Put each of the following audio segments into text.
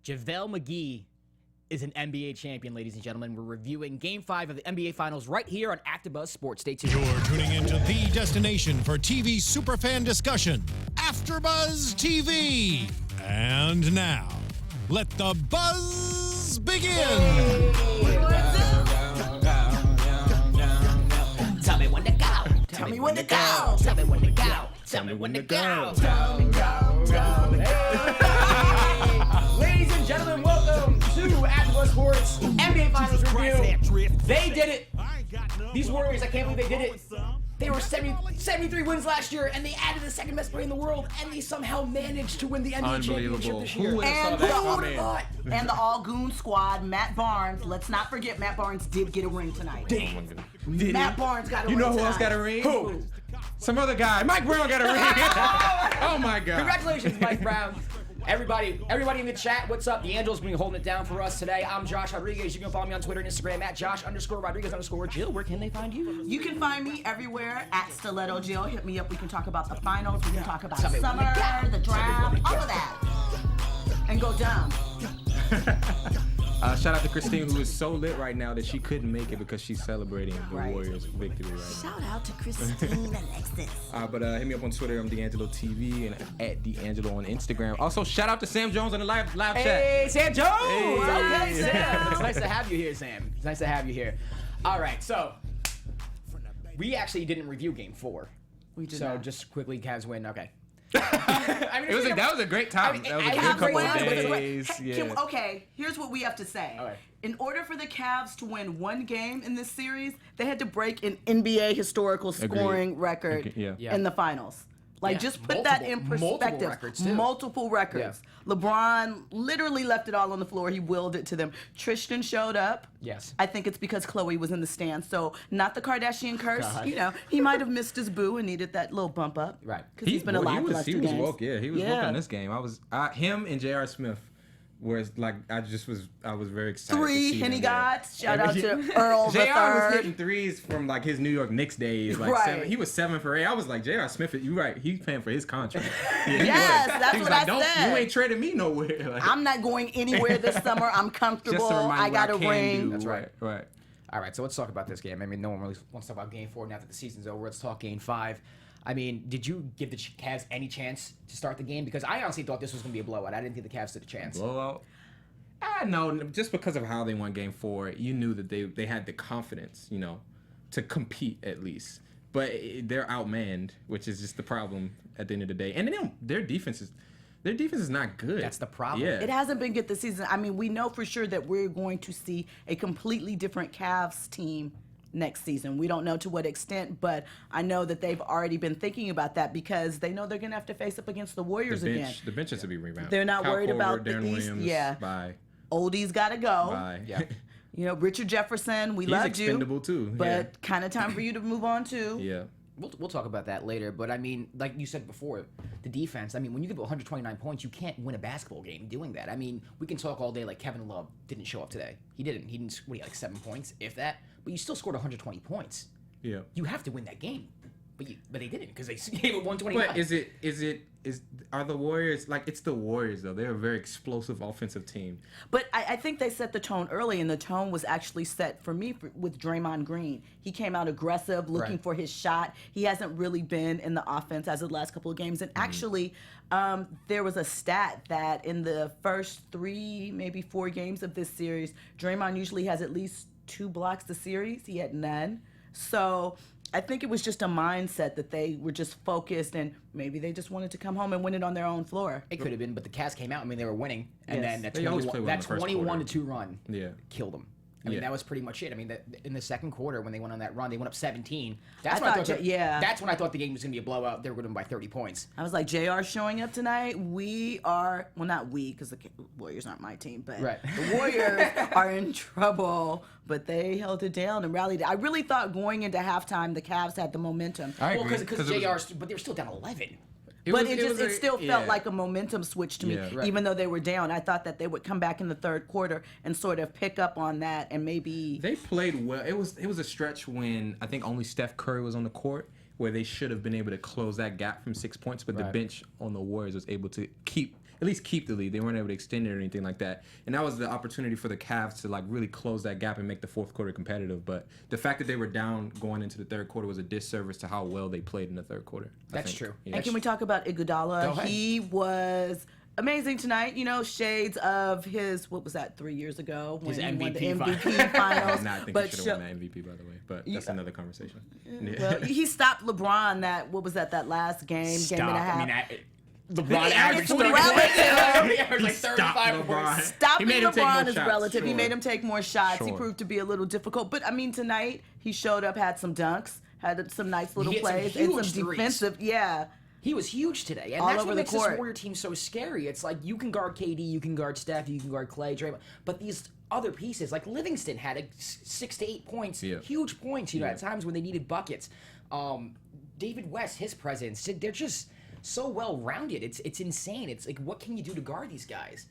JaVale McGee is an NBA champion, ladies and gentlemen. We're reviewing Game 5 of the NBA Finals right here on AfterBuzz Sports. Stay tuned. You're tuning into the destination for TV superfan discussion, AfterBuzz TV. And now, let the buzz begin. Tell me when to go. Tell me when to go. Tell me when to go. Tell me when to go. Tell me Ladies and gentlemen, welcome to AfterBuzz Sports NBA Finals review. They did it. These Warriors, I can't believe they did it. They were 73 wins last year, and they added the second best player in the world, and they somehow managed to win the NBA championship this year. And the all-goon squad, Matt Barnes. Let's not forget, Matt Barnes did get a ring tonight. Matt Barnes got a ring. You know who tonight. else got a ring? Who? Some other guy. Mike Brown got a ring. Oh my God! Congratulations, Mike Brown. Everybody in the chat, what's up? DeAnjilo's been holding it down for us today. I'm Josh Rodriguez. You can follow me on Twitter and Instagram at Josh_Rodriguez_Jill. Where can they find you? You can find me everywhere at Stiletto Jill. Hit me up. We can talk about the finals. We can talk about summer, the draft, all of that. And go down. Shout out to Christine, who is so lit right now that she couldn't make it because she's celebrating the Warriors' victory right now. Shout out to Christine Alexis. But hit me up on Twitter. I'm DeAnjilo TV and at DeAnjilo on Instagram. Also, shout out to Sam Jones on the live chat. Hey, Sam Jones! Hey. Okay, Sam. It's nice to have you here, Sam. It's nice to have you here. All right, so we actually didn't review Game 4. We did so not. just quickly, Cavs win. Okay. That was a great time. That was a good couple of days. Okay, here's what we have to say. Okay. In order for the Cavs to win one game in this series, they had to break an NBA historical scoring record in the finals. Like, just put that in perspective. Multiple records. Yeah. LeBron literally left it all on the floor. He willed it to them. Tristan showed up. Yes. I think it's because Khloe was in the stands. So, not the Kardashian curse. God. You know, he might have missed his boo and needed that little bump up. Right. Because he's been alive for the last 2 games. He was woke, he was woke in this game. Him and J.R. Smith. Whereas, like, I was very excited. 3 Henny Gods. Shout out to Earl the J.R. was Third. hitting threes from, like, his New York Knicks days. Like, he was 7 for 8. I was like, J.R. Smith, you're right. He's paying for his contract. Yes, that's what I said. You ain't trading me nowhere. Like, I'm not going anywhere this summer. I'm comfortable. I got a ring. That's right. Right. All right, so let's talk about this game. I mean, no one really wants to talk about Game 4 now that the season's over. Let's talk Game 5. I mean, did you give the Cavs any chance to start the game? Because I honestly thought this was going to be a blowout. I didn't think the Cavs stood a chance. Blowout? No, just because of how they won Game 4, you knew that they had the confidence, you know, to compete at least. But they're outmanned, which is just the problem at the end of the day. And their defense is not good. That's the problem. Yeah. It hasn't been good this season. I mean, we know for sure that we're going to see a completely different Cavs team next season. We don't know to what extent, but I know that they've already been thinking about that because they know they're going to have to face up against the Warriors again. The bench has to be revamped. They're not worried about Darren the East. Williams, Yeah. Bye. Oldies got to go. Bye. Yeah. You know, Richard Jefferson, we loved you. He's expendable too. But kind of time for you to move on too. Yeah. We'll talk about that later, but I mean, like you said before, the defense, I mean, when you give 129 points, you can't win a basketball game doing that. I mean, we can talk all day like Kevin Love didn't show up today. He didn't, what, he had like 7 points, if that, but you still scored 120 points. Yeah. You have to win that game. But they didn't because they gave it 129. But are the Warriors, like, it's the Warriors though. They're a very explosive offensive team. But I think they set the tone early, and the tone was actually set for me with Draymond Green. He came out aggressive, looking for his shot. He hasn't really been in the offense as of the last couple of games. And actually, there was a stat that in the first 3, maybe 4 games of this series, Draymond usually has at least 2 blocks a series. He had none. So I think it was just a mindset that they were just focused and maybe they just wanted to come home and win it on their own floor. It could have been, but the Cavs came out. I mean, they were winning, and then that They always play well in the first 21-2 run killed them. I mean, that was pretty much it. I mean, in the second quarter, when they went on that run, they went up 17. That's when I thought the game was going to be a blowout. They were going to win by 30 points. I was like, JR showing up tonight. We are, well, not we, because the Warriors aren't my team, but the Warriors are in trouble. But they held it down and rallied. I really thought going into halftime, the Cavs had the momentum. Well, because JR, but they were still down 11. It still felt like a momentum switch to me, even though they were down. I thought that they would come back in the third quarter and sort of pick up on that and maybe... They played well. It was a stretch when I think only Steph Curry was on the court where they should have been able to close that gap from 6 points, but the bench on the Warriors was able to keep at least keep the lead. They weren't able to extend it or anything like that. And that was the opportunity for the Cavs to like really close that gap and make the fourth quarter competitive. But the fact that they were down going into the third quarter was a disservice to how well they played in the third quarter. That's true. Yeah. And can we talk about Iguodala? He was amazing tonight. You know, shades of his, what was that, 3 years ago? When His he won the MVP MVP finals. I think he should have won the MVP, by the way. But that's another conversation. Well, he stopped LeBron that last game, game and a half. LeBron averaged it's 30 relative. points. He averaged like 35 LeBron. points. Stopping He made him take LeBron more is shots, relative. He sure. made him take more shots. He Sure. proved to be a little difficult. But, I mean, tonight he showed up, had some dunks, had some nice little He hit some plays, and huge some threes. defensive. Yeah. He was huge today, and All that's over what the makes this court. Warrior team so scary. It's like you can guard KD, you can guard Steph, you can guard Clay, Draymond, but these other pieces, like Livingston had 6 to 8 points, huge points, at times when they needed buckets. David West, his presence, they're just so well-rounded. It's insane. It's like, what can you do to guard these guys?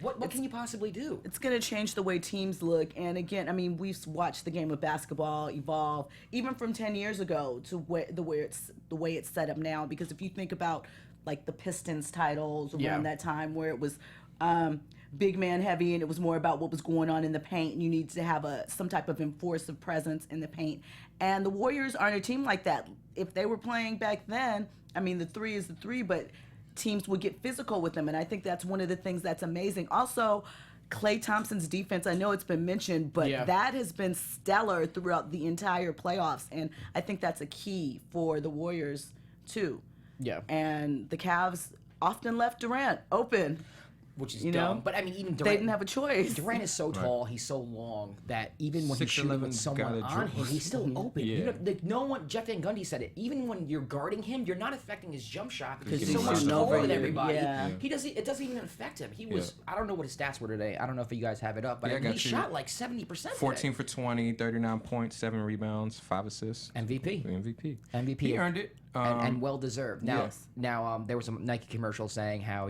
What can you possibly do? It's going to change the way teams look. And again, I mean, we've watched the game of basketball evolve, even from 10 years ago to the way it's set up now. Because if you think about like the Pistons titles around that time, where it was big man heavy and it was more about what was going on in the paint, and you need to have some type of enforcing presence in the paint. And the Warriors aren't a team like that. If they were playing back then, I mean, the three is the three, but teams would get physical with them, and I think that's one of the things that's amazing. Also, Klay Thompson's defense, I know it's been mentioned, but that has been stellar throughout the entire playoffs, and I think that's a key for the Warriors too. Yeah. And the Cavs often left Durant open. Which is You dumb. know? But I mean, even Durant, They didn't have a choice. Durant is so tall, he's so long that even when he's 6'11" shooting with someone gotta on dribble. him, he's still open. Yeah. You know, like, no one, Jeff Van Gundy said it. Even when you're guarding him, you're not affecting his jump shot because he's he's so much shooting taller over than you. everybody. Yeah. He doesn't. It doesn't even affect him. He was. I don't know what his stats were today. I don't know if you guys have it up, but Yeah, I I mean, got he you. shot like 70%. 14 for 20, 39 points, 7 rebounds, 5 assists. MVP. MVP. He earned it. And well deserved. Now, there was a Nike commercial saying how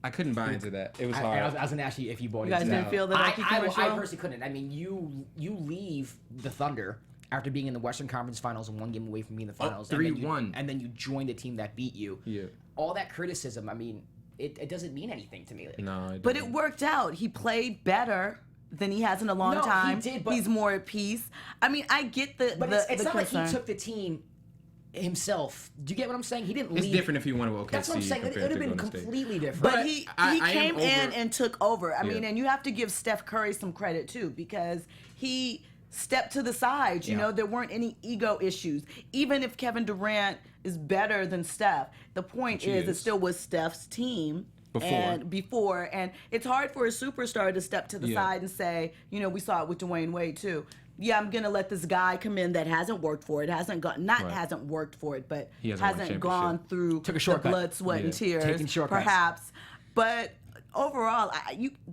I couldn't buy into that. It was I hard. was going to ask you if you bought You into guys that. didn't feel the Nike commercial? I personally couldn't. I mean, you leave the Thunder after being in the Western Conference Finals and one game away from being in the finals. 3-1. And then you join the team that beat you. Yeah. All that criticism, I mean, it doesn't mean anything to me. Like, No, But it worked out. He played better than he has in a long No, he time. did, but- He's more at peace. I mean, I get the But it's the not like concern. he took the team himself. Do you get what I'm saying? He didn't It's leave. different if you went to OKC. That's what I'm saying. It would have been Golden State. completely different. But he I came am in over- and took over. I mean, Yeah. and you have to give Steph Curry some credit too, because he stepped to the side. You know, there weren't any ego issues. Even if Kevin Durant is better than Steph, the point Which he is it is. still was Steph's team. Before. And it's hard for a superstar to step to the Yeah. side and say, you know, we saw it with Dwayne Wade too. Yeah, I'm gonna let this guy come in that hasn't worked for it, hasn't worked for it, but He hasn't won a hasn't gone championship. through Took a the shortcut. blood, sweat, and tears, Taking shortcuts. perhaps. But overall,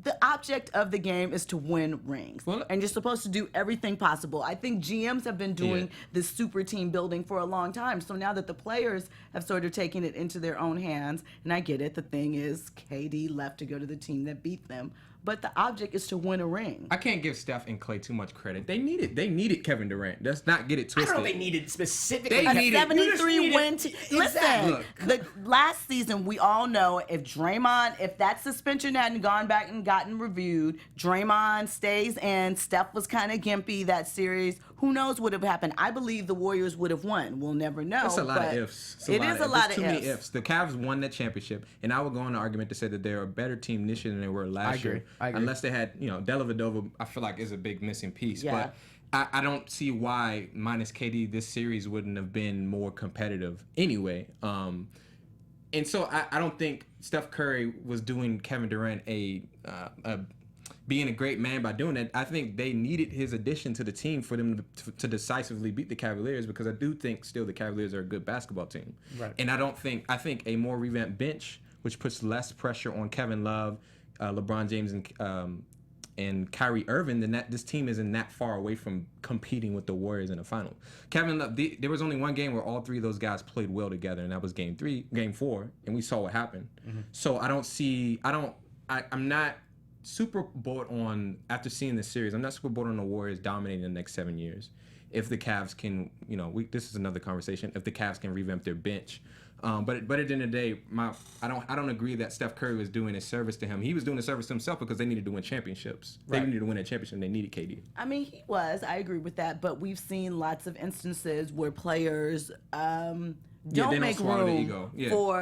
the object of the game is to win rings, Well, and you're supposed to do everything possible. I think GMs have been doing Yeah. this super team building for a long time. So now that the players have sort of taken it into their own hands, and I get it, the thing is KD left to go to the team that beat them, but the object is to win a ring. I can't give Steph and Klay too much credit. They needed Kevin Durant. Let's not get it I twisted. don't know if they needed specifically. They A needed- 73 win team. Listen, Look. the last season, we all know if that suspension hadn't gone back and gotten reviewed, Draymond stays in, Steph was kind of gimpy that series, who knows what would have happened. I believe the Warriors would have won. We'll never know. That's a lot but of ifs. It is a lot There's of too ifs. many ifs. The Cavs won that championship, and I would go on the argument to say that they're a better team this year than they were last year. I agree. Unless they had, Dellavedova, I feel like is a big missing piece. Yeah. But I don't see why minus KD this series wouldn't have been more competitive anyway. And so I don't think Steph Curry was doing Kevin Durant being a great man by doing that. I think they needed his addition to the team for them to decisively beat the Cavaliers, because I do think still the Cavaliers are a good basketball team. Right. And I think a more revamped bench, which puts less pressure on Kevin Love, LeBron James, and Kyrie Irving, then this team isn't that far away from competing with the Warriors in the final. Kevin Love, there was only one game where all three of those guys played well together, and that was game 4, and we saw what happened. Mm-hmm. So I'm not super bored on, after seeing this series, I'm not super bored on the Warriors dominating the next 7 years. if the Cavs can, this is another conversation. If the Cavs can revamp their bench. But at the end of the day, I don't agree that Steph Curry was doing a service to him. He was doing a service to himself because they needed to win championships. They needed to win a championship, and they needed KD. I mean, he was. I agree with that. But we've seen lots of instances where players don't make room for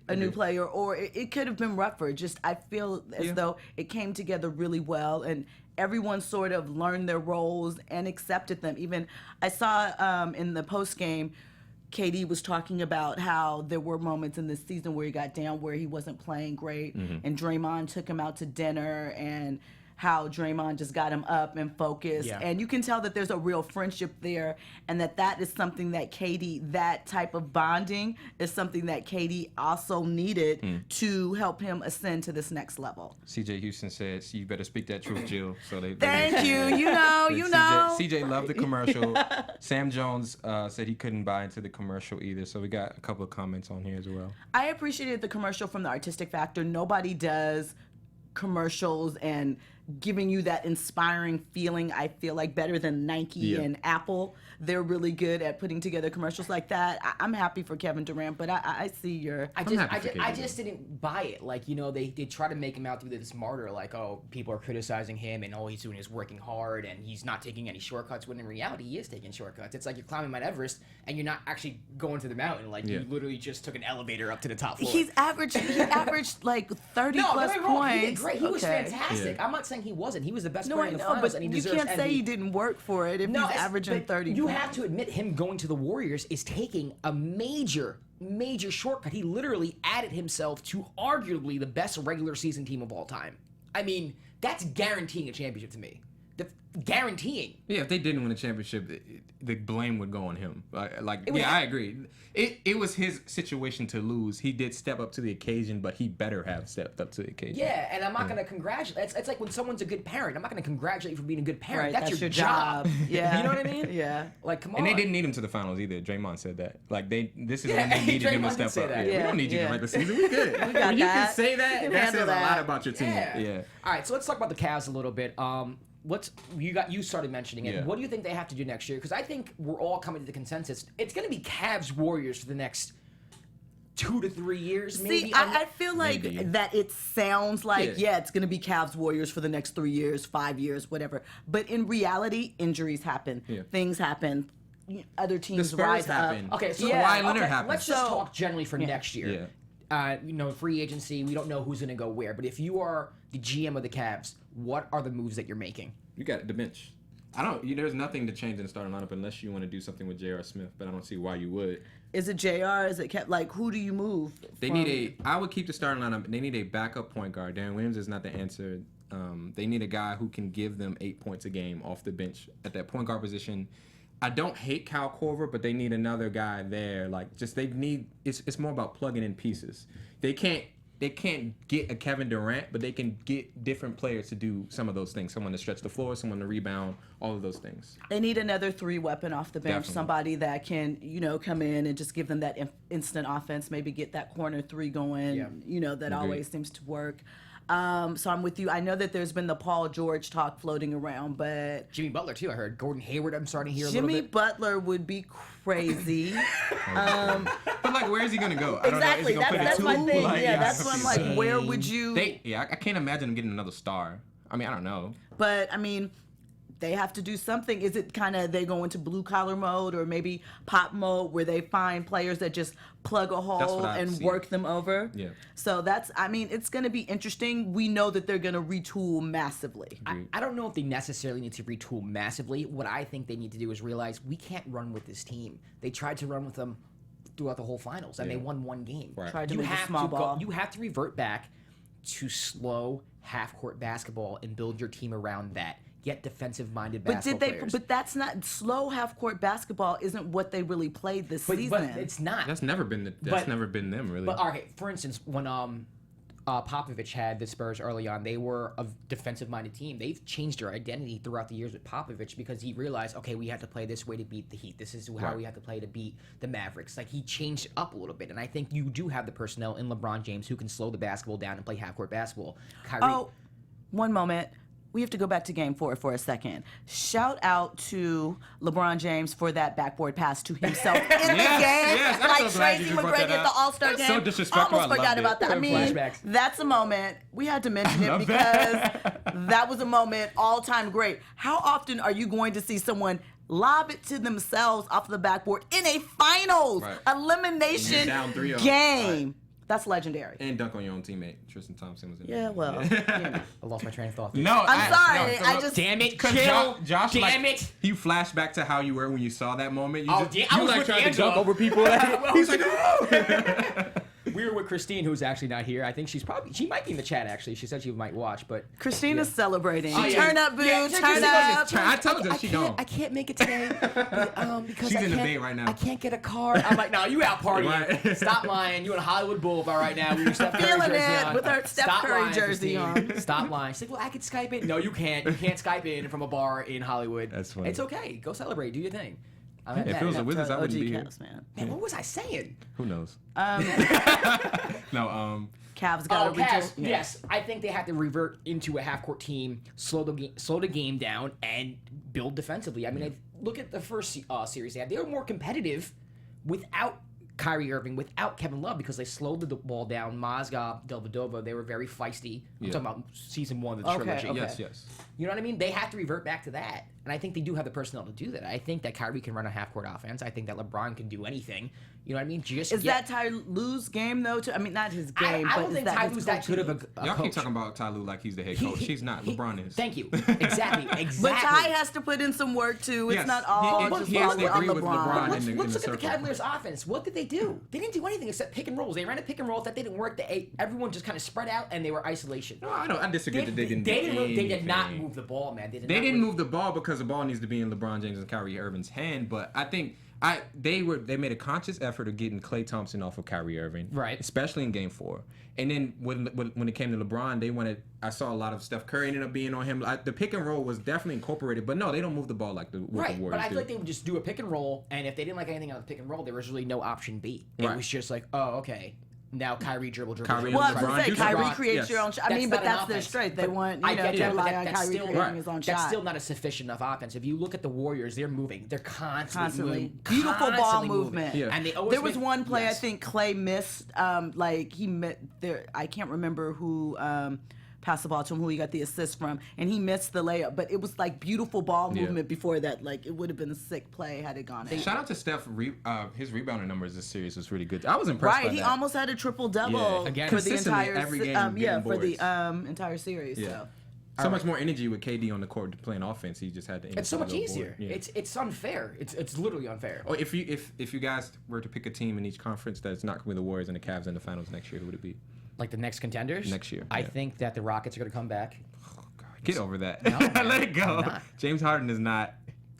a new player, or it could have been rougher. Just I feel as though it came together really well, and everyone sort of learned their roles and accepted them. Even I saw in the post game, KD was talking about how there were moments in this season where he got down, where he wasn't playing great, and Draymond took him out to dinner, and how Draymond just got him up and focused. Yeah. And you can tell that there's a real friendship there, and that is something that KD, that type of bonding is something that KD also needed to help him ascend to this next level. CJ Houston says, you better speak that truth, Jill. So Thank you. You know. CJ loved the commercial. Sam Jones said he couldn't buy into the commercial either. So we got a couple of comments on here as well. I appreciated the commercial from the artistic factor. Nobody does commercials and giving you that inspiring feeling, I feel like, better than Nike and Apple. They're really good at putting together commercials like that. I'm happy for Kevin Durant, but I see your... I just didn't buy it. Like, they try to make him out to be this martyr, like, oh, people are criticizing him and all he's doing is working hard and he's not taking any shortcuts, when in reality he is taking shortcuts. It's like you're climbing Mount Everest and you're not actually going to the mountain. Like, you literally just took an elevator up to the top floor. He averaged like 30 plus points. He did great. He was fantastic. I'm not saying he wasn't. He was the best player in the finals, and he deserves MVP. You can't say he didn't work for it if he's averaging 30 You have to admit, him going to the Warriors is taking a major shortcut. He literally added himself to arguably the best regular season team of all time. I mean, that's guaranteeing a championship to me. Guaranteeing. Yeah, if they didn't win a championship, the blame would go on him. I agree. It was his situation to lose. He did step up to the occasion, but he better have stepped up to the occasion. Yeah, and I'm not going to congratulate. It's like when someone's a good parent. I'm not going to congratulate you for being a good parent. Right, that's your job. Yeah. You know what I mean? Yeah. Like, come on. And they didn't need him to the finals either. Draymond said that. Like, this is when they needed him to step up. Yeah. We don't need you to regular season. We good. We got when you can say that, that says a lot about your team. Yeah. All right, so let's talk about the Cavs a little bit. You started mentioning it. Yeah. What do you think they have to do next year? Because I think we're all coming to the consensus. It's going to be Cavs Warriors for the next 2 to 3 years, maybe. See, I feel like that it sounds like, it's going to be Cavs Warriors for the next 3 years, 5 years, whatever. But in reality, injuries happen. Yeah. Things happen. Other teams rise up. Okay, so Kawhi Leonard happened. Let's just talk generally for next year. Yeah. Free agency, we don't know who's going to go where. But if you are the GM of the Cavs, what are the moves that you're making? You got the bench. There's nothing to change in the starting lineup unless you want to do something with J.R. Smith, but I don't see why you would. Is it JR? Is it who do you move? I would keep the starting lineup. They need a backup point guard. Darren Williams is not the answer. They need a guy who can give them 8 points a game off the bench at that point guard position. I don't hate Kyle Korver, but they need another guy there. It's more about plugging in pieces. They can't get a Kevin Durant, but they can get different players to do some of those things. Someone to stretch the floor, someone to rebound, all of those things. They need another 3-weapon off the bench. Definitely. Somebody that can, come in and just give them that instant offense, maybe get that corner 3 going, that always seems to work. So I'm with you. I know that there's been the Paul George talk floating around, but... Jimmy Butler, too, I heard. Gordon Hayward, I'm starting to hear a little bit. Jimmy Butler would be crazy. But, where is he going to go? Exactly. That's my thing. That's what I'm like, where would you... I can't imagine him getting another star. I mean, I don't know. But, they have to do something. Is it kind of they go into blue collar mode or maybe pop mode where they find players that just plug a hole and work them over? Yeah. So it's going to be interesting. We know that they're going to retool massively. I don't know if they necessarily need to retool massively. What I think they need to do is realize we can't run with this team. They tried to run with them throughout the whole finals and they won 1 game. Right. Tried to make a small ball. You have to revert back to slow half-court basketball and build your team around that. Get defensive-minded basketball players. But that's not slow half-court basketball. Isn't what they really played this season. But it's not. That's never been them really. But okay, for instance, when Popovich had the Spurs early on, they were a defensive-minded team. They've changed their identity throughout the years with Popovich because he realized, okay, we have to play this way to beat the Heat. This is how we have to play to beat the Mavericks. Like, he changed it up a little bit, and I think you do have the personnel in LeBron James who can slow the basketball down and play half-court basketball. Kyrie. Oh, one moment. we have to go back to Game 4 for a second. Shout out to LeBron James for that backboard pass to himself in the game. Yes, I'm like so glad Tracy you brought McGrady that at the up. All-Star That's game. so disrespectful. Almost I forgot loved about that. it. I mean, Flashbacks. that's a moment. We had to mention it because that was a moment, all-time great. How often are you going to see someone lob it to themselves off the backboard in a finals elimination down 3-0. game? Right. That's legendary. And dunk on your own teammate. Tristan Thompson was in Yeah, there. well, I lost my train of thought. No, I'm sorry. I just Damn it, Because chill. Josh, Damn like, it. you flashed back to how you were when you saw that moment. You Oh, just, yeah, you I was like with tried to DeAnjilo. dunk over people. He's like, oh! We were with Christine, who's actually not here. I think she might be in the chat, actually. She said she might watch, but... Christina's celebrating. Oh, yeah. Turn up, boo. Yeah, turn Christine up. does it. I told her she don't. I can't make it today because She's I in the can't- Bay right now. I can't get a car. I'm like, no, you out partying. Right. Stop lying. You in Hollywood Boulevard right now with your Steph Curry Feeling jersey it on. with her Steph Stop Curry lying, jersey Christine. on. Stop lying. She's like, well, I could Skype in. No, you can't. You can't Skype in from a bar in Hollywood. That's funny. It's okay. Go celebrate. Do your thing. If it was a Wizards, I wouldn't be here. Cavs, man. Man, what was I saying? Who knows? Cavs got Oh, to Cavs. Yes, I think they have to revert into a half-court team, slow the game down, and build defensively. I mean, look at the first series they had. They were more competitive without Kyrie Irving, without Kevin Love, because they slowed the ball down. Mozgov, Dellavedova, they were very feisty. I'm talking about season 1 of the trilogy. okay. Yes. You know what I mean? They have to revert back to that. And I think they do have the personnel to do that. I think that Kyrie can run a half-court offense. I think that LeBron can do anything. You know what I mean? Is that Ty Lue's game, though? I mean, not his game, I but don't is think that Ty his Lue's that good of a Y'all coach. keep talking about Ty Lue like he's the head coach. He's not. LeBron is. Thank you. Exactly. But Ty has to put in some work, too. It's Yes. not all He just has to on agree with LeBron. Let's in look the at the circle. Cavaliers' offense. What did they do? They didn't do anything except pick and rolls. They ran a pick and rolls that didn't work. Everyone just kind of spread out, and they were isolation. No, I disagree that they didn't. They did not anything. move the ball, man. They didn't move the ball because the ball needs to be in LeBron James and Kyrie Irving's hand. But I think they made a conscious effort of getting Klay Thompson off of Kyrie Irving, Right. Especially in Game 4. And then when it came to LeBron, I saw a lot of Steph Curry ended up being on him. The pick and roll was definitely incorporated, but no, they don't move the ball like the Right, Warriors but I do. feel like they would just do a pick and roll, and if they didn't like anything on the pick and roll, there was really no option B. It Right. was just like, oh, okay. Now Kyrie dribble. Kyrie Well, I and was LeBron going to say, do Kyrie something. creates Yes. your own shot. I mean, not but an that's their offense. strength. They But want, I you know, get to that, but rely on that's Kyrie still- creating his own That's shot. still not a sufficient enough offense. If you look at the Warriors, they're moving. They're constantly moving. Beautiful ball Constantly moving. movement. Yeah. And they always There was make- one play yes. I think Clay missed. I can't remember who passed the ball to him, who he got the assist from, and he missed the layup. But it was like beautiful ball movement before that. Like it would have been a sick play had it gone in. Shout out to Steph. His rebounding numbers this series was really good. I was impressed by Right, he that. almost had a triple double Yeah. Again, for the consistently entire every game for getting the entire series. Yeah. So. So much more energy with KD on the court playing offense. He just had to. It's so much easier. Yeah. It's unfair. It's literally unfair. Oh, if you guys were to pick a team in each conference that's not going to be the Warriors and the Cavs in the finals next year, who would it be? Like the next contenders? Next year, I yeah. think that the Rockets are going to come back. Oh, God. Get over that. No, man, Let it go. I'm not. James Harden is not.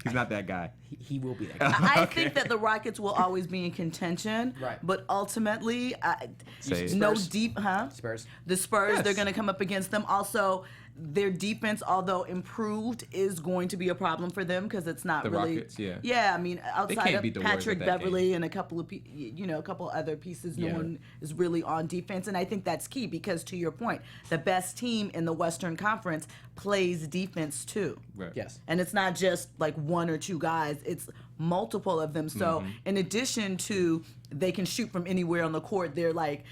He's not that guy. He will be that guy. I think that the Rockets will always be in contention, Right. But ultimately, Say it. no Spurs? deep, Spurs. The Spurs, Yes. they're going to come up against them. Also, their defense, although improved, is going to be a problem for them because it's not The really. Rockets, yeah. Yeah, I mean, outside can't of beat the Warriors Patrick at that Beverly game. and a couple of, a couple other pieces, no Yeah. one is really on defense, and I think that's key because, to your point, the best team in the Western Conference plays defense too. Right. Yes. And it's not just like one or two guys, it's multiple of them. So in addition to they can shoot from anywhere on the court, they're like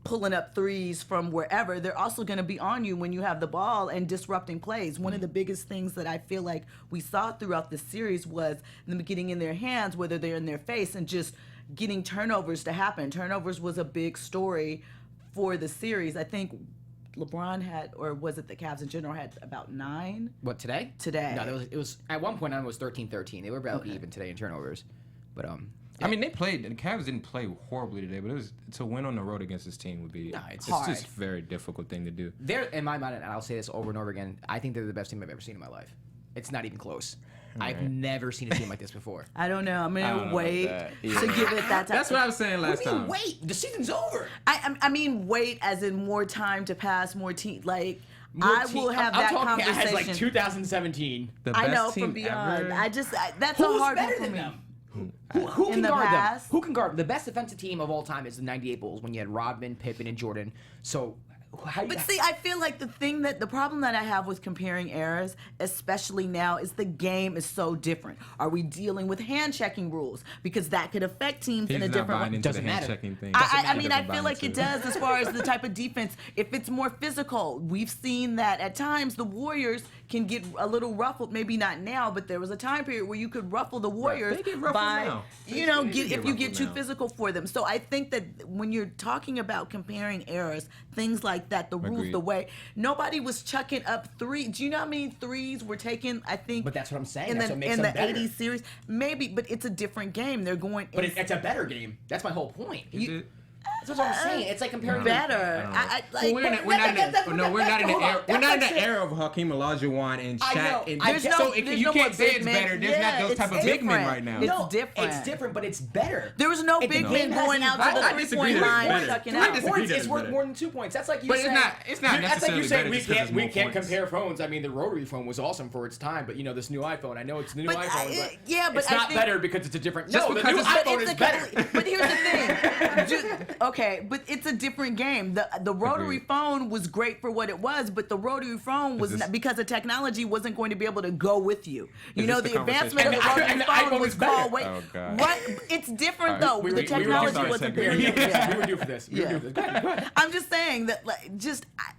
pulling up threes from wherever. They're also going to be on you when you have the ball and disrupting plays. One of the biggest things that I feel like we saw throughout the series was them getting in their hands, whether they're in their face, and just getting turnovers to happen. Turnovers was a big story for the series. I think LeBron had, or was it the Cavs in general, had about 9? What, today? Today. No, it was at one point on it was 13-13. They were about even today in turnovers. But I mean, the Cavs didn't play horribly today, but to win on the road against this team would be. No, it's hard. just a very difficult thing to do. they're, in my mind, and I'll say this over and over again, I think they're the best team I've ever seen in my life. It's not even close. I've never seen a team like this before. I don't know. I'm don't gonna know about wait that. to Yeah. give it that time. That's what I was saying last What do you time. mean, wait? The season's over. I mean, wait as in more time to pass, more team. Like More I team- will have I'm that talking conversation. as like 2017. The I best know team from beyond. ever. That's Who's a hard better one for than me. them? Who In can the guard past? them? Who can guard them? The best defensive team of all time is the '98 Bulls when you had Rodman, Pippen, and Jordan. So But see, I feel like the problem that I have with comparing eras, especially now, is the game is so different. Are we dealing with hand-checking rules? Because that could affect teams in a different way. Doesn't matter. Thing. I mean, I feel like it does as far as the type of defense. If it's more physical, we've seen that at times the Warriors can get a little ruffled. Maybe not now, but there was a time period where you could ruffle the Warriors by, if you get too physical for them. So I think that when you're talking about comparing eras, things like that, the rules, the way nobody was chucking up three. Do you know how many threes were taken? I think. But that's what I'm saying. In that's the, what makes in them the better. 80s series, maybe, but it's a different game. They're going. But it's a better game. That's my whole point. That's what I'm saying. It's like comparing better. We're not in the era of Hakeem Olajuwon and Shaq. So you can't say it's better. There's not those type of big men right now. It's different. It's different, but it's better. There was no big men going out to the 3-point line and chucking out. 3 points is worth more than 2 points. That's like you saying. It's not That's like you necessarily saying better. we can't compare phones. I mean, the rotary phone was awesome for its time, but this new iPhone. I know it's the new iPhone, but it's not better because it's a different. No, the new iPhone is better. But here's the thing. Okay, but it's a different game. The rotary phone was great for what it was, but the rotary phone was not, because the technology wasn't going to be able to go with you. The advancement of the rotary phone was called. What? It's different though. The technology wasn't there. We were due for this. I'm just saying that,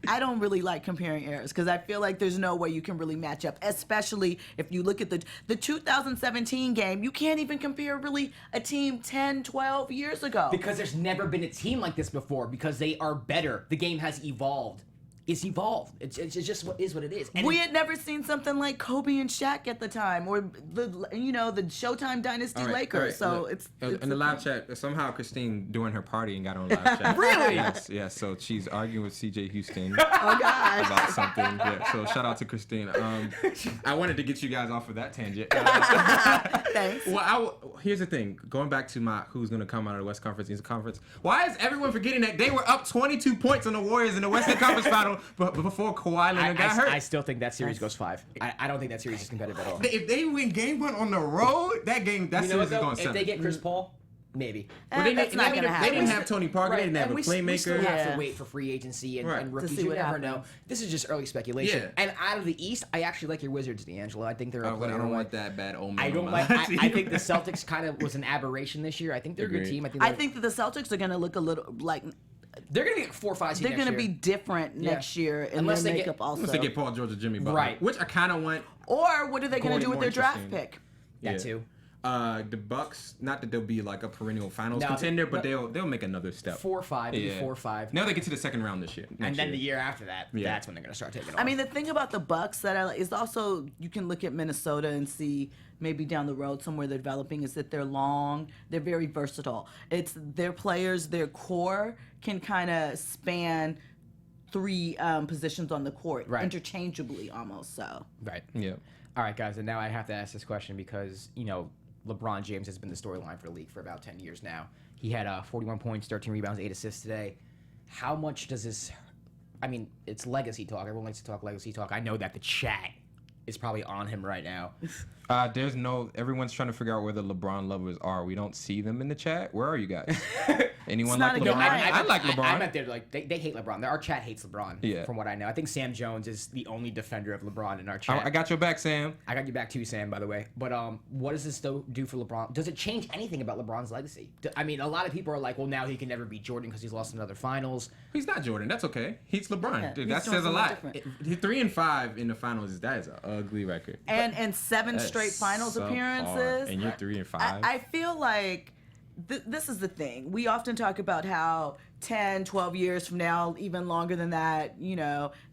I don't really like comparing eras because I feel like there's no way you can really match up, especially if you look at the 2017 game. You can't even compare really a team 10, 12 years ago. Because there's never been a team like this before, because they are better. The game has evolved. It's evolved. It's just what it is. And we had never seen something like Kobe and Shaq at the time, or the Showtime Dynasty Lakers. All right. So it's in the live chat. Somehow Christine doing her party and got on live chat. Really? Yes. So she's arguing with CJ Houston oh gosh. about something. Yeah. So shout out to Christine. I wanted to get you guys off of that tangent. Thanks. Well, here's the thing. Going back to my who's going to come out of the West Conference, East Conference. Why is everyone forgetting that they were up 22 points on the Warriors in the Western Conference Final? But before Kawhi Leonard got hurt. I still think that series goes 5. I don't think that series is competitive at all. If they win game 1 on the road, that series is going 7. If they get Chris Paul, maybe. That's not going to happen. They didn't have Tony Parker. They didn't have a playmaker. We still have to wait for free agency and rookies. To see You what never happens. know. This is just early speculation. Yeah. And out of the East, I actually like your Wizards, DeAnjilo. I think they're a player. I don't want that bad omen. I don't like. I think the Celtics kind of was an aberration this year. I think they're a good team. I think that the Celtics are going to look a little like. They're going to get 4 or 5 seed They're going to be different next year in Unless their they makeup also. Unless they get Paul George or Jimmy Butler. Right. Which I kind of want. Or what are they going to do with their draft interesting. pick? That too. The Bucks, not that they'll be like a perennial finals contender, but they'll make another step. 4 or 5, maybe 4 or 5. Now they get to the second round this year. And then the year after that, that's when they're going to start taking off. I mean, the thing about the Bucks that I like is also you can look at Minnesota and see maybe down the road somewhere they're developing is that they're long, they're very versatile. It's their players, their core can kind of span 3 positions on the court interchangeably almost. So right. Yeah. All right, guys, and now I have to ask this question because LeBron James has been the storyline for the league for about 10 years now. He had 41 points, 13 rebounds, 8 assists today. How much does this? I mean, it's legacy talk. Everyone likes to talk legacy talk. I know that the chat is probably on him right now. Everyone's trying to figure out where the LeBron lovers are. We don't see them in the chat. Where are you guys? Anyone like LeBron? I like LeBron. I meant they hate LeBron. Our chat hates LeBron, from what I know. I think Sam Jones is the only defender of LeBron in our chat. I got your back, Sam. I got you back too, Sam, by the way. But what does this do for LeBron? Does it change anything about LeBron's legacy? I mean, a lot of people are like, well, now he can never beat Jordan because he's lost another finals. He's not Jordan. That's okay. He's LeBron. Yeah, Dude, he's that doing says a lot. something 3 and 5 in the finals. That is an ugly record. and 7 straight finals appearances. And you're 3 and 5. I feel like this is the thing. We often talk about how 10, 12 years from now, even longer than that,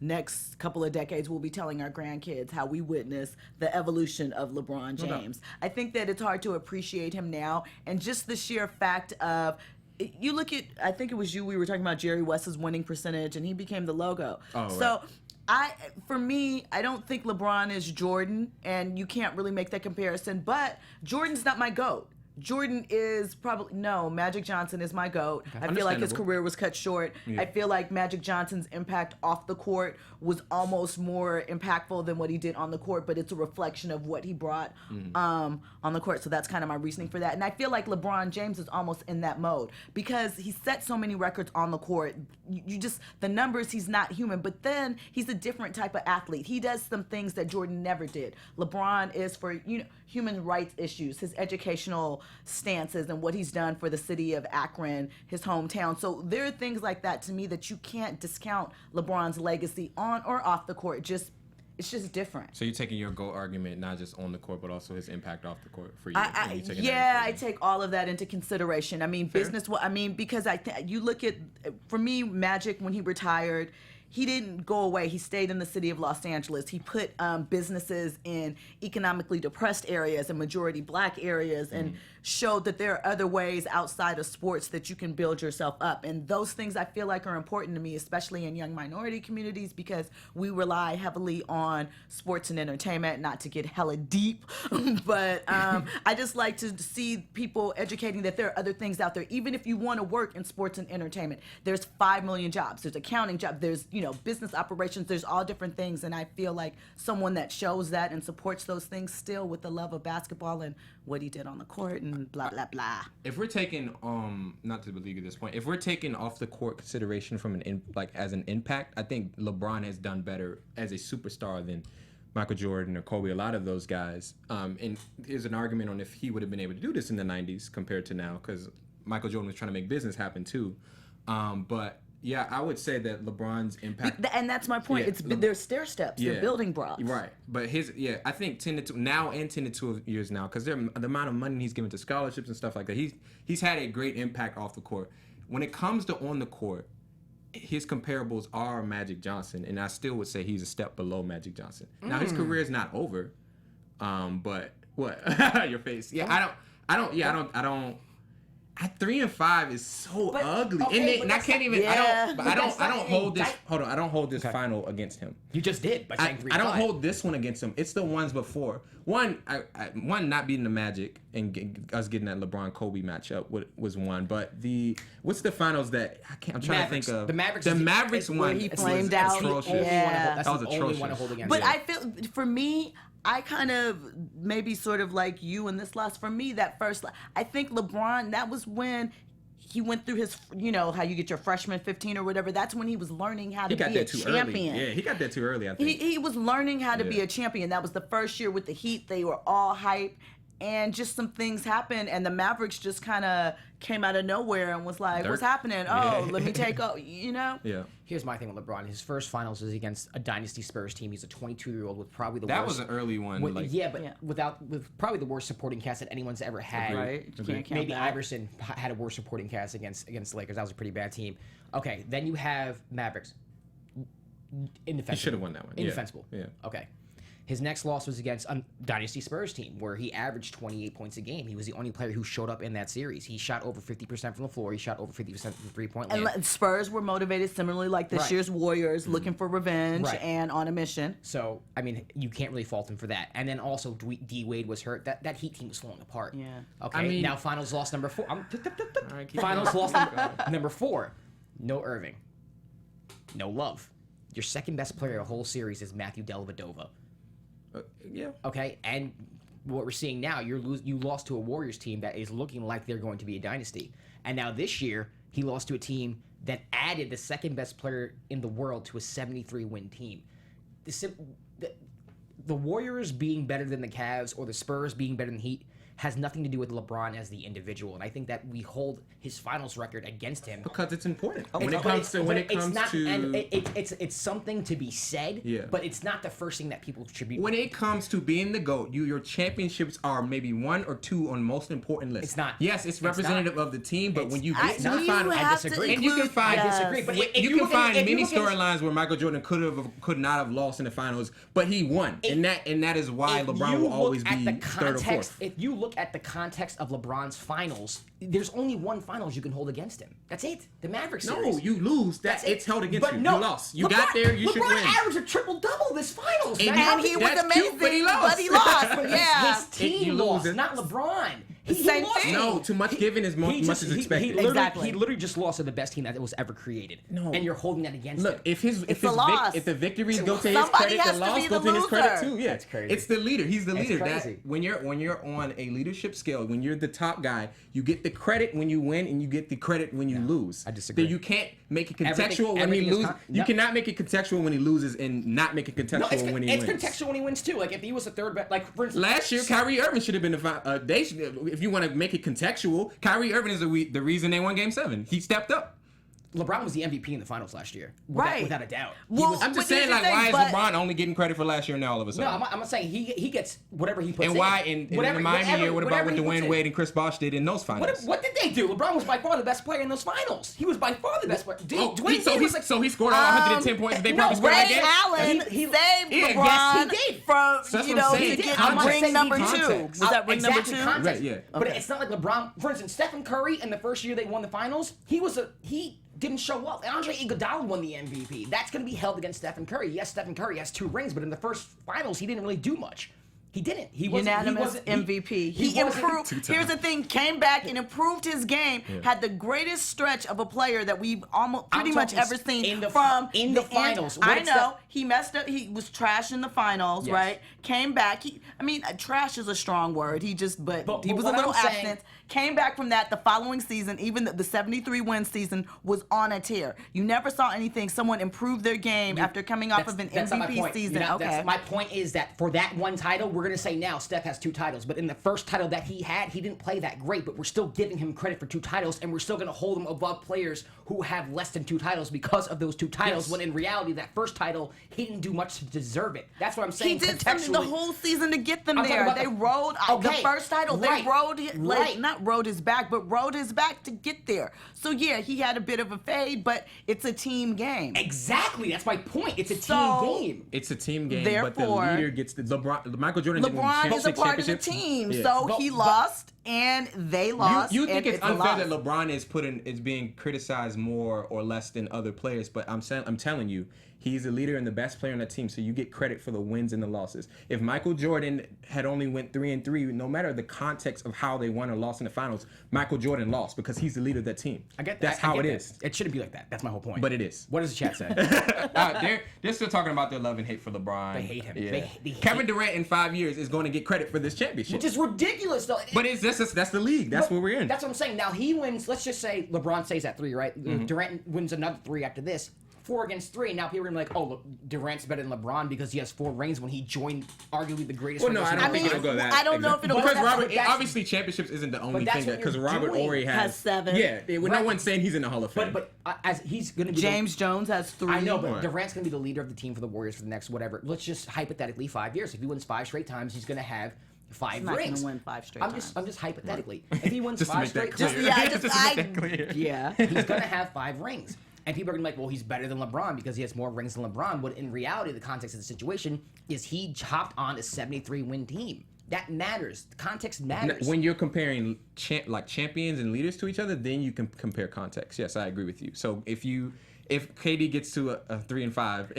next couple of decades, we'll be telling our grandkids how we witnessed the evolution of LeBron James. I think that it's hard to appreciate him now, and just the sheer fact of you look at, I think it was we were talking about Jerry West's winning percentage, and he became the logo. So for me, I don't think LeBron is Jordan, and you can't really make that comparison, but Jordan's not my GOAT. Jordan is probably Magic Johnson is my GOAT. I feel like his Understandable. career was cut short. I feel like Magic Johnson's impact off the court was almost more impactful than what he did on the court, but it's a reflection of what he brought on the court. So that's kind of my reasoning for that. And I feel like LeBron James is almost in that mode because he set so many records on the court. You just, the numbers, he's not human, but then he's a different type of athlete. He does some things that Jordan never did. LeBron is for, human rights issues, his educational stances and what he's done for the city of Akron, his hometown. So there are things like that to me that you can't discount LeBron's legacy on or off the court. It's just different. So you're taking your GOAT argument not just on the court, but also his impact off the court for you. I take all of that into consideration. I mean, because you look at, for me, Magic, when he retired, he didn't go away. He stayed in the city of Los Angeles. He put businesses in economically depressed areas and majority black areas and showed that there are other ways outside of sports that you can build yourself up. And those things I feel like are important to me, especially in young minority communities, because we rely heavily on sports and entertainment, not to get hella deep, but I just like to see people educating that there are other things out there. Even if you want to work in sports and entertainment, there's 5 million jobs. There's accounting jobs. There's, business operations. There's all different things. And I feel like someone that shows that and supports those things still with the love of basketball and what he did on the court and blah, blah, blah. If we're taking, not to belabor this point, if we're taking off the court consideration from as an impact, I think LeBron has done better as a superstar than Michael Jordan or Kobe, a lot of those guys. And there's an argument on if he would have been able to do this in the 90s compared to now, because Michael Jordan was trying to make business happen too. But yeah, I would say that LeBron's impact, and that's my point. Yeah, there's stair steps. They're building blocks. Right, but I think 10 to 12 years now, because the amount of money he's given to scholarships and stuff like that, he's had a great impact off the court. When it comes to on the court, his comparables are Magic Johnson, and I still would say he's a step below Magic Johnson. Now his career is not over, but what your face? Yeah, I don't. 3 and 5 is so ugly, and I can't even. Yeah. I don't hold this. Hold on, I don't hold this final against him. You just did by saying 3 and 5. I don't hold this one against him. It's the ones before. One not beating the Magic and us getting that LeBron Kobe matchup was one. But what's the finals that I'm trying to think of? The Mavericks. The Mavericks one. Where he flamed out. Atrocious. That's That was the only atrocious. one to hold against. But I feel, for me, I kind of maybe sort of like you in this loss. For me, that first, I think LeBron, that was when he went through his, how you get your freshman 15 or whatever. That's when he was learning how to be a champion. Yeah, he got there too early, I think. He was learning how to be a champion. That was the first year with the Heat. They were all hype. And just some things happened, and the Mavericks just kind of came out of nowhere and was like, what's happening? Oh, let me take over, Yeah. Here's my thing with LeBron. His first finals is against a dynasty Spurs team. He's a 22-year-old with probably the worst. That was an early one. With probably the worst supporting cast that anyone's ever had. Right. You can't count Maybe that. Iverson had a worse supporting cast against the Lakers. That was a pretty bad team. Okay, then you have Mavericks. Indefensible. He should have won that one. Indefensible. Yeah. Okay. His next loss was against a Dynasty Spurs team, where he averaged 28 points a game. He was the only player who showed up in that series. He shot over 50% from the floor. He shot over 50% from the three-point line. And Spurs were motivated similarly like this year's Warriors, looking for revenge and on a mission. So, I mean, you can't really fault him for that. And then also, D. Wade was hurt. That Heat team was falling apart. Yeah. Okay, now finals loss number 4. Finals loss number 4. No Irving. No Love. Your second best player of the whole series is Matthew Dellavedova. Yeah. Okay, and what we're seeing now, you lost to a Warriors team that is looking like they're going to be a dynasty. And now this year, he lost to a team that added the second best player in the world to a 73-win team. The Warriors being better than the Cavs or the Spurs being better than the Heat has nothing to do with LeBron as the individual, and I think that we hold his finals record against him Because it's important. It's something to be said, but it's not the first thing that people should be. When it comes to being the GOAT, your championships are maybe 1 or 2 on most important lists. It's not. Yes, it's representative of the team, but when you get to the you final, have I disagree. to And you can include- find yes. disagree, but you can find many storylines where Michael Jordan could not have lost in the finals, but he won, and that is why LeBron will always be third or fourth. If you look at the context of LeBron's finals, there's only one finals you can hold against him. That's it. The Mavericks series. No, you lose. It's held against you. No, You lost. You got there. You should win. LeBron averaged a triple-double this finals. And And he was That's amazing, cute, but he lost. But he lost. Yeah. His team You lose lost, it. not LeBron. Same lost. thing. No, too much given is much as expected. Exactly. He literally just lost to the best team that was ever created. No. And you're holding that against Look, him. if a loss. the victories go to his Somebody credit, has the to loss be go the to his credit loser. too. Yeah, That's crazy. It's the leader. He's the That's leader. crazy. That when you're on a leadership scale, when you're the top guy, you get the credit when you win, and you get the credit when you lose. I disagree. That you can't make it Everything- contextual when he everything is loses. no. You cannot make it contextual when he loses, and not make it No, contextual when he it's wins. contextual when he wins too. Like if he was the third best, like for instance, Last year, Kyrie Irving should have been if you want to make it contextual, Kyrie Irving is the reason they won Game 7. He stepped up. LeBron was the MVP in the finals last year, Right. without a doubt. Well, I'm just But saying, here's the like, why thing, is but- LeBron only getting credit for last year now all of a No, sudden? I'm not saying he gets whatever he puts And in. why in the Miami year? What about what he puts Dwayne in. Wade and Chris Bosh did in those finals? What did they do? LeBron was by far the best player in those finals. He was by far the best player. Dwayne Wade was like, so he scored all 110 points. They probably scored that Ray game. Allen He- saved yeah, LeBron yes, he did. from So that's you what I'm know saying. to He did. get I'm not ring saying number he 2. context. Was that ring number exactly 2? context. Right, yeah. But Okay. it's not like LeBron. For instance, Stephen Curry in the first year they won the finals, he didn't show up. And Andre Iguodala won the MVP. That's going to be held against Stephen Curry. Yes, Stephen Curry has 2 rings, but in the first finals he didn't really do much. He didn't. He wasn't. Unanimous he MVP. He wasn't- improved. 2 times. Here's the thing: came back and improved his game. Had the greatest stretch of a player that we've almost pretty I'm much talking ever seen in the from in the finals. I What it's know he messed up. He was trash in the finals, Yes. right? Came back. Trash is a strong word. He was but a what little I'm saying- absent. Came back from that the following season. Even the 73 win season was on a tear. You never saw anything. Someone improve their game after coming off of an That's not my MVP point. season. You're not- Okay. that's- my point is that for that one title, we're going to say now Steph has 2 titles. But in the first title that he had, he didn't play that great. But we're still giving him credit for 2 titles, and we're still going to hold him above players who have less than 2 titles because of those 2 titles. Yes. When in reality, that first title, he didn't do much to deserve it. That's what I'm saying. He did something the contextually. whole season to get them I'm talking there. about They the- rode the Okay, first title. right, They rode right. not rode his back, but rode his back to get there. So yeah, he had a bit of a fade, but it's a team game. Exactly. That's my point. It's a So- team game. It's a team game, but the Therefore, leader gets the LeBron. Michael Jordan didn't win LeBron is a part of the championships. team, Yeah. so But- he but- lost and they lost. You think and it's a unfair loss. that LeBron is being criticized more or less than other players, but I'm telling you, he's the leader and the best player on that team, so you get credit for the wins and the losses. If Michael Jordan had only went 3-3, no matter the context of how they won or lost in the finals, Michael Jordan lost because he's the leader of that team. I get that. That's I how get it that. is. It shouldn't be like that. That's my whole point. But it is. What does the chat say? They're still talking about their love and hate for LeBron. They hate him. Yeah. They hate Kevin Durant in 5 years is going to get credit for this championship. Which is ridiculous, though. But that's the league. That's where we're in. That's what I'm saying. Now he wins. Let's just say LeBron stays at 3, right? Mm-hmm. Durant wins another 3 after this. 4 against 3. Now people are gonna be like, oh, look, Durant's better than LeBron because he has 4 rings when he joined arguably the greatest. Well, no, I don't think it'll go that. I don't know if it'll go because that Robert. far. Obviously, championships isn't the only that's thing what because you're Robert doing. Horry Has 7. Yeah, no Right. one's saying he's in the Hall of Fame. But as he's gonna be James Jones has 3. I know, but Right. Durant's gonna be the leader of the team for the Warriors for the next whatever. Let's just hypothetically 5 years. If he wins 5 straight times, he's gonna have 5 He's not rings. gonna win 5 straight I'm times. just hypothetically. If he wins just to 5 make that straight, clear. yeah, Just to I- make that clear. Yeah. he's gonna have 5 rings. And people are gonna be like, well, he's better than LeBron because he has more rings than LeBron. But in reality, the context of the situation is he hopped on a 73-win team. That matters. The context matters. When you're comparing champions and leaders to each other, then you can compare context. Yes, I agree with you. So if KD gets to a 3-5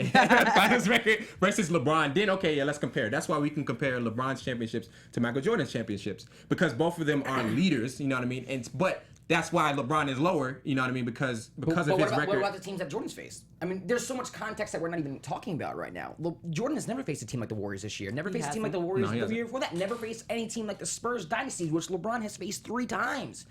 finals record versus LeBron, then okay, yeah, let's compare. That's why we can compare LeBron's championships to Michael Jordan's championships because both of them are leaders. You know what I mean? But that's why LeBron is lower. You know what I mean? Because of his what record. about the teams that Jordan's faced? I mean, there's so much context that we're not even talking about right now. Jordan has never faced a team like the Warriors this year. Never faced a team like the Warriors No, he the year hasn't. before that. Never faced any team like the Spurs dynasty, which LeBron has faced 3 times.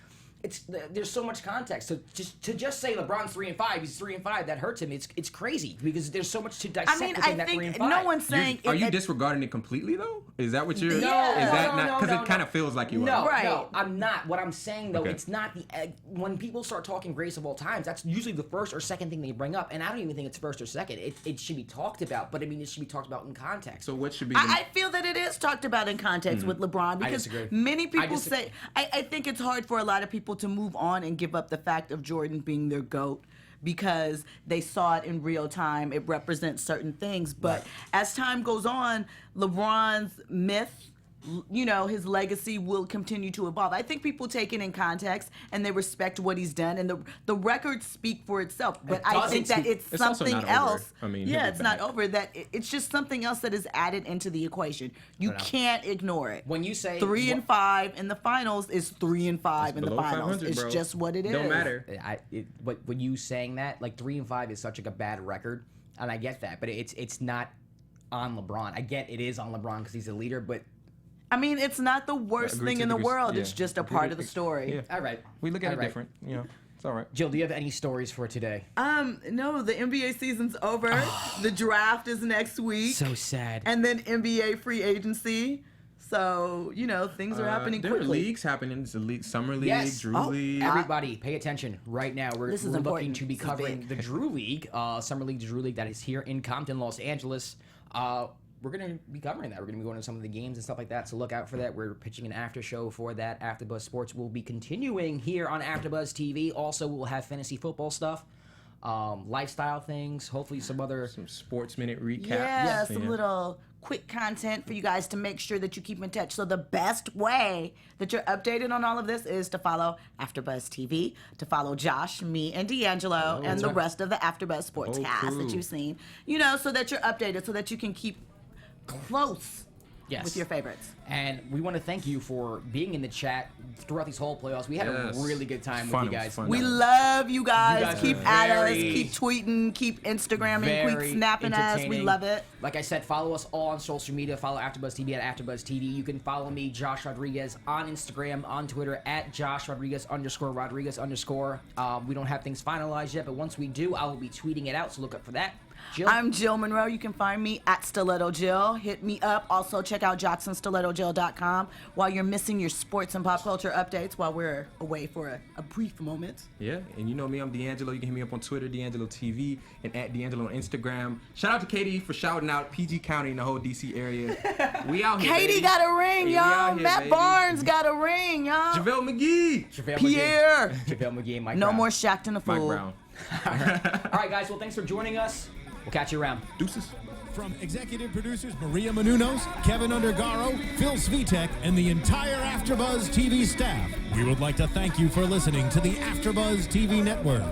There's so much context. So just say LeBron's 3-5, he's 3-5, that hurts him. It's crazy because there's so much to dissect I mean, within I that 3 think and 5. no one's saying. Are you disregarding it completely though? Is that what you're? No, is that no, not? no, Because no, it kind no. of feels like you No, are. Right. no, I'm not. What I'm saying though, Okay. it's not the when people start talking greatest of all times. That's usually the first or second thing they bring up, and I don't even think it's first or second. It should be talked about, but I mean, it should be talked about in context. So what should be? I feel that it is talked about in context with LeBron because disagree. many people disagree. say. I think it's hard for a lot of people to move on and give up the fact of Jordan being their GOAT because they saw it in real time. It represents certain things. But as time goes on, LeBron's myth you know, his legacy will continue to evolve. I think people take it in context and they respect what he's done, and the records speak for itself. But I think that it's also something not over. else. I mean, yeah, he'll be it's not back. over. That it's just something else that is added into the equation. You can't ignore it. When you say 3 and 5 in the finals is 3 and 5 in the below finals. 500, It's bro. just what it is. Don't matter. But when you saying that, like 3 and 5 is such like a bad record, and I get that, but it's not on LeBron. I get it is on LeBron because he's a leader, but I mean, it's not the worst Agree thing to in the disagree. world. Yeah. It's just a Agree part to of the agree. story. Yeah. all right. We look at it All right. different. You know, it's all right. Jill, do you have any stories for today? No, the NBA season's over. The draft is next week. So sad. And then NBA free agency. So, you know, things are happening There are quickly. leagues happening. It's a league, summer league, Yes. Drew Oh, league. Everybody, pay attention right now. We're This is looking important. to be This is covering big. the Drew League, Summer League, the Drew League that is here in Compton, Los Angeles. We're going to be covering that. We're going to be going to some of the games and stuff like that, so look out for that. We're pitching an after show for that. AfterBuzz Sports will be continuing here on AfterBuzz TV. Also, we'll have fantasy football stuff, lifestyle things, hopefully some other... Some sports minute recap. Yeah, some little quick content for you guys to make sure that you keep in touch. So the best way that you're updated on all of this is to follow AfterBuzz TV, to follow Josh, me, and DeAnjilo, and the rest of the AfterBuzz Sports whole cast that crew. you've seen. You know, so that you're updated, so that you can keep close Yes. with your favorites. And we want to thank you for being in the chat throughout these whole playoffs. We had Yes. a really good time Fun, with you it was guys. fun. We love you guys. You guys Keep are at us. very- Keep tweeting. Keep Instagramming. Very Keep snapping us. We entertaining. love it. Like I said, follow us all on social media. Follow AfterBuzz TV at AfterBuzz TV. You can follow me, Josh Rodriguez, on Instagram, on Twitter at Josh Rodriguez _Rodriguez_. We don't have things finalized yet, but once we do, I will be tweeting it out. So look up for that. Jill? I'm Jill Munroe. You can find me at Stiletto Jill. Hit me up. Also, check out JacksonStilettoJill.com while you're missing your sports and pop culture updates while we're away for a brief moment. Yeah, and you know me, I'm DeAnjilo. You can hit me up on Twitter, DeAnjilo TV, and at DeAnjilo on Instagram. Shout out to Katie for shouting out PG County and the whole DC area. We out here, Katie baby. got a ring, Hey, we y'all. out here, Matt baby. Barnes got a ring, y'all. JaVale McGee. JaVale Pierre. McGee. JaVale McGee and Mike No Brown. more Shaqtin' a Mike fool. Brown. All right, guys. Well, thanks for joining us. We'll catch you around. Deuces. From executive producers Maria Menounos, Kevin Undergaro, Phil Svitek, and the entire AfterBuzz TV staff, we would like to thank you for listening to the AfterBuzz TV network.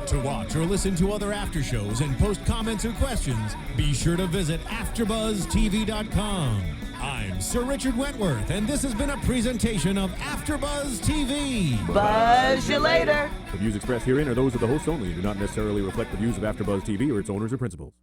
To watch or listen to other after shows and post comments or questions, be sure to visit AfterBuzzTV.com. I'm Sir Richard Wentworth, and this has been a presentation of AfterBuzz TV. Buzz you later. The views expressed herein are those of the hosts only and do not necessarily reflect the views of AfterBuzz TV or its owners or principals.